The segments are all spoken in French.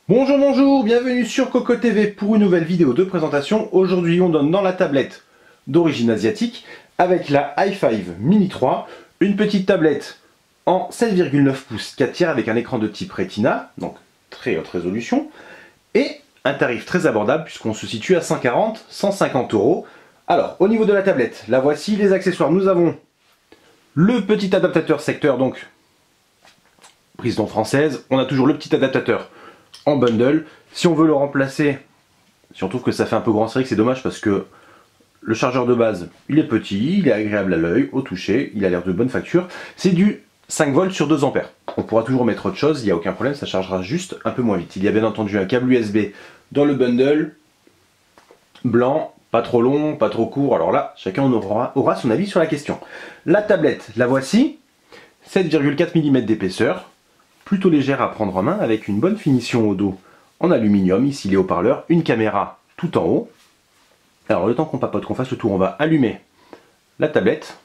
Bonjour, bienvenue sur Coco TV pour une nouvelle vidéo de présentation. Aujourd'hui on donne dans la tablette d'origine asiatique avec la i5 Mini 3, une petite tablette en 7,9 pouces 4 tiers avec un écran de type Retina, donc très haute résolution, et un tarif très abordable puisqu'on se situe à 140-150 €. Alors au niveau de la tablette, la voici, les accessoires, nous avons le petit adaptateur secteur, donc prise non française, on a toujours le petit adaptateur en bundle. Si on veut le remplacer, si on trouve que ça fait un peu grand, c'est vrai que c'est dommage parce que le chargeur de base, il est petit, il est agréable à l'œil, au toucher, il a l'air de bonne facture. C'est du 5 volts sur 2 ampères. On pourra toujours mettre autre chose, il n'y a aucun problème, ça chargera juste un peu moins vite. Il y a bien entendu un câble USB dans le bundle, blanc, pas trop long, pas trop court, alors là, chacun aura son avis sur la question. La tablette, la voici, 7,4 mm d'épaisseur, plutôt légère à prendre en main, avec une bonne finition au dos en aluminium, ici les haut-parleurs, une caméra tout en haut. Alors le temps qu'on papote, qu'on fasse le tour, on va allumer la tablette.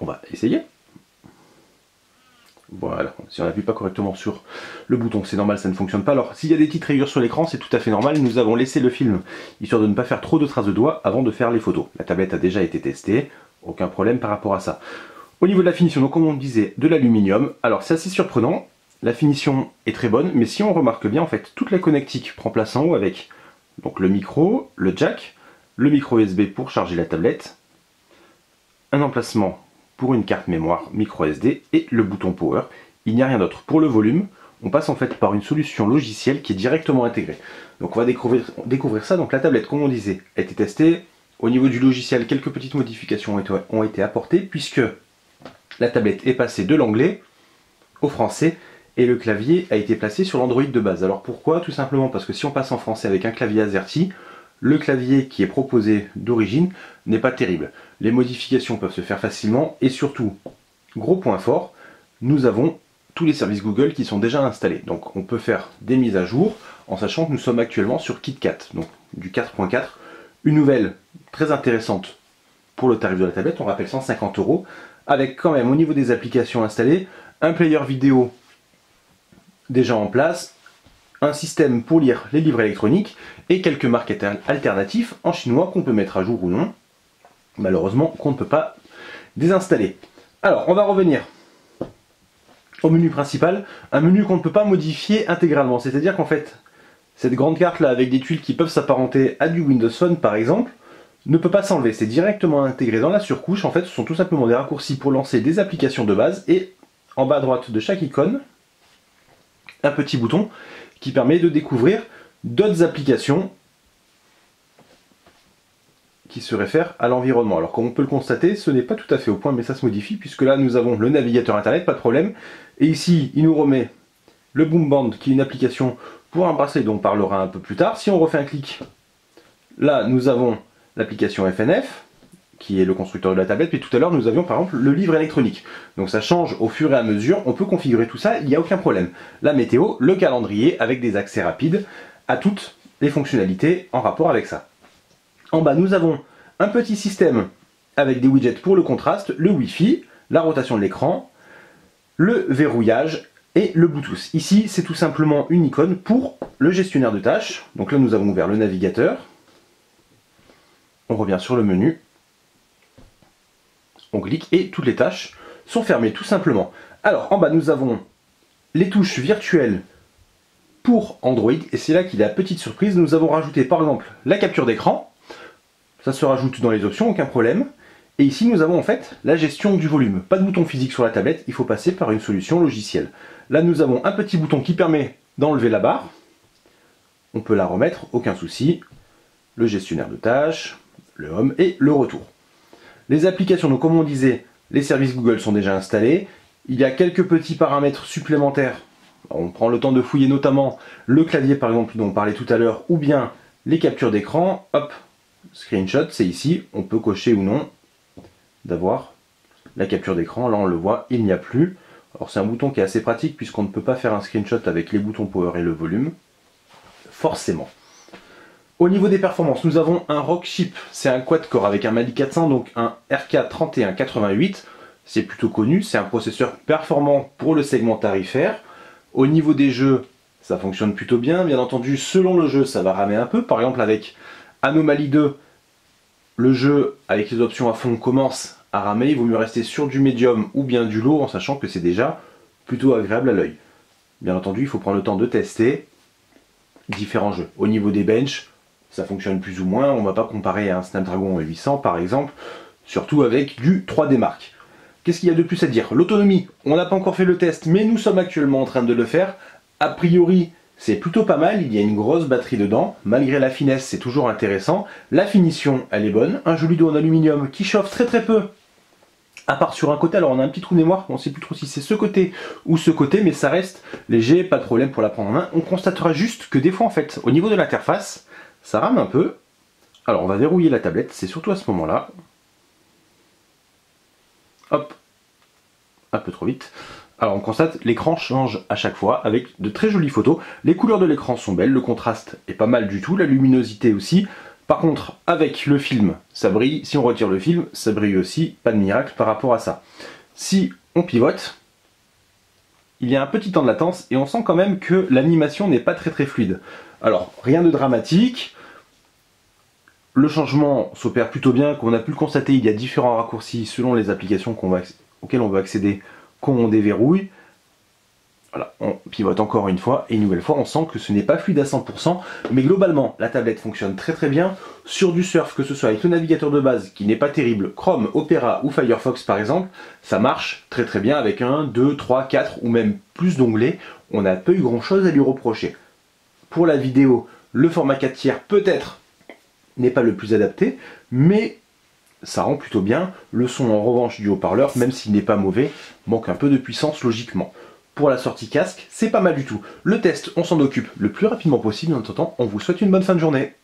On va essayer. Voilà, si on n'appuie pas correctement sur le bouton, c'est normal, ça ne fonctionne pas. Alors s'il y a des petites rayures sur l'écran, c'est tout à fait normal, nous avons laissé le film, histoire de ne pas faire trop de traces de doigts avant de faire les photos. La tablette a déjà été testée, aucun problème par rapport à ça. Au niveau de la finition, donc comme on disait, de l'aluminium. Alors c'est assez surprenant, la finition est très bonne, mais si on remarque bien, en fait, toute la connectique prend place en haut avec donc le micro, le jack, le micro USB pour charger la tablette, un emplacement pour une carte mémoire micro SD et le bouton power. Il n'y a rien d'autre. Pour le volume, on passe en fait par une solution logicielle qui est directement intégrée. Donc on va découvrir ça. Donc la tablette, comme on disait, a été testée. Au niveau du logiciel, quelques petites modifications ont été apportées puisque la tablette est passée de l'anglais au français et le clavier a été placé sur l'Android de base. Alors pourquoi? Tout simplement parce que si on passe en français avec un clavier AZERTY, le clavier qui est proposé d'origine n'est pas terrible. Les modifications peuvent se faire facilement et surtout, gros point fort, nous avons tous les services Google qui sont déjà installés. Donc on peut faire des mises à jour en sachant que nous sommes actuellement sur KitKat, donc du 4.4, une nouvelle très intéressante pour le tarif de la tablette, on rappelle 150 €, avec quand même au niveau des applications installées, un player vidéo déjà en place, un système pour lire les livres électroniques et quelques marques alternatives en chinois qu'on peut mettre à jour ou non, malheureusement qu'on ne peut pas désinstaller. Alors on va revenir au menu principal, un menu qu'on ne peut pas modifier intégralement, c'est-à-dire qu'en fait cette grande carte là avec des tuiles qui peuvent s'apparenter à du Windows Phone par exemple, ne peut pas s'enlever, c'est directement intégré dans la surcouche. En fait ce sont tout simplement des raccourcis pour lancer des applications de base et en bas à droite de chaque icône, un petit bouton qui permet de découvrir d'autres applications qui se réfèrent à l'environnement. Alors comme on peut le constater, ce n'est pas tout à fait au point, mais ça se modifie, puisque là nous avons le navigateur internet, pas de problème, et ici il nous remet le Boomband, qui est une application pour un bracelet dont on parlera un peu plus tard. Si on refait un clic, là nous avons l'application FNF, qui est le constructeur de la tablette, et tout à l'heure nous avions par exemple le livre électronique. Donc ça change au fur et à mesure, on peut configurer tout ça, il n'y a aucun problème. La météo, le calendrier, avec des accès rapides à toutes les fonctionnalités en rapport avec ça. En bas nous avons un petit système avec des widgets pour le contraste, le Wi-Fi, la rotation de l'écran, le verrouillage et le Bluetooth. Ici c'est tout simplement une icône pour le gestionnaire de tâches. Donc là nous avons ouvert le navigateur, on revient sur le menu, on clique et toutes les tâches sont fermées tout simplement. Alors en bas nous avons les touches virtuelles pour Android et c'est là qu'il y a la petite surprise. Nous avons rajouté par exemple la capture d'écran, ça se rajoute dans les options, aucun problème. Et ici nous avons en fait la gestion du volume. Pas de bouton physique sur la tablette, il faut passer par une solution logicielle. Là nous avons un petit bouton qui permet d'enlever la barre, on peut la remettre, aucun souci. Le gestionnaire de tâches, le home et le retour. Les applications, donc comme on disait, les services Google sont déjà installés. Il y a quelques petits paramètres supplémentaires. On prend le temps de fouiller notamment le clavier par exemple dont on parlait tout à l'heure, ou bien les captures d'écran. Hop, screenshot, c'est ici. On peut cocher ou non d'avoir la capture d'écran. Là on le voit, il n'y a plus. Alors c'est un bouton qui est assez pratique puisqu'on ne peut pas faire un screenshot avec les boutons power et le volume, forcément. Au niveau des performances, nous avons un Rockchip, c'est un quad-core avec un Mali 400, donc un RK3188. C'est plutôt connu, c'est un processeur performant pour le segment tarifaire. Au niveau des jeux, ça fonctionne plutôt bien. Bien entendu, selon le jeu, ça va ramer un peu. Par exemple, avec Anomaly 2, le jeu avec les options à fond commence à ramer. Il vaut mieux rester sur du médium ou bien du low en sachant que c'est déjà plutôt agréable à l'œil. Bien entendu, il faut prendre le temps de tester différents jeux. Au niveau des benches, ça fonctionne plus ou moins. On ne va pas comparer à un Snapdragon 800 par exemple, surtout avec du 3D Mark. Qu'est-ce qu'il y a de plus à dire? L'autonomie, on n'a pas encore fait le test, mais nous sommes actuellement en train de le faire. A priori, c'est plutôt pas mal, il y a une grosse batterie dedans. Malgré la finesse, c'est toujours intéressant. La finition, elle est bonne. Un joli dos en aluminium qui chauffe très peu. À part sur un côté, alors on a un petit trou de mémoire, on ne sait plus trop si c'est ce côté ou ce côté, mais ça reste léger, pas de problème pour la prendre en main. On constatera juste que des fois, en fait, au niveau de l'interface, ça rame un peu. Alors on va verrouiller la tablette, c'est surtout à ce moment-là. Hop, un peu trop vite. Alors on constate, l'écran change à chaque fois avec de très jolies photos. Les couleurs de l'écran sont belles, le contraste est pas mal du tout, la luminosité aussi. Par contre, avec le film, ça brille. Si on retire le film, ça brille aussi. Pas de miracle par rapport à ça. Si on pivote, il y a un petit temps de latence et on sent quand même que l'animation n'est pas très fluide. Alors, rien de dramatique. Le changement s'opère plutôt bien. Comme on a pu le constater, il y a différents raccourcis selon les applications auxquelles on veut accéder quand on déverrouille. Voilà, on pivote encore une fois, et une nouvelle fois, on sent que ce n'est pas fluide à 100%, mais globalement, la tablette fonctionne très bien. Sur du surf, que ce soit avec le navigateur de base, qui n'est pas terrible, Chrome, Opera ou Firefox par exemple, ça marche très bien avec 1, 2, 3, 4 ou même plus d'onglets. On n'a pas eu grand chose à lui reprocher. Pour la vidéo, le format 4 tiers peut-être n'est pas le plus adapté, mais ça rend plutôt bien. Le son en revanche du haut-parleur, même s'il n'est pas mauvais, manque un peu de puissance logiquement. Pour la sortie casque, c'est pas mal du tout. Le test, on s'en occupe le plus rapidement possible. En attendant, on vous souhaite une bonne fin de journée.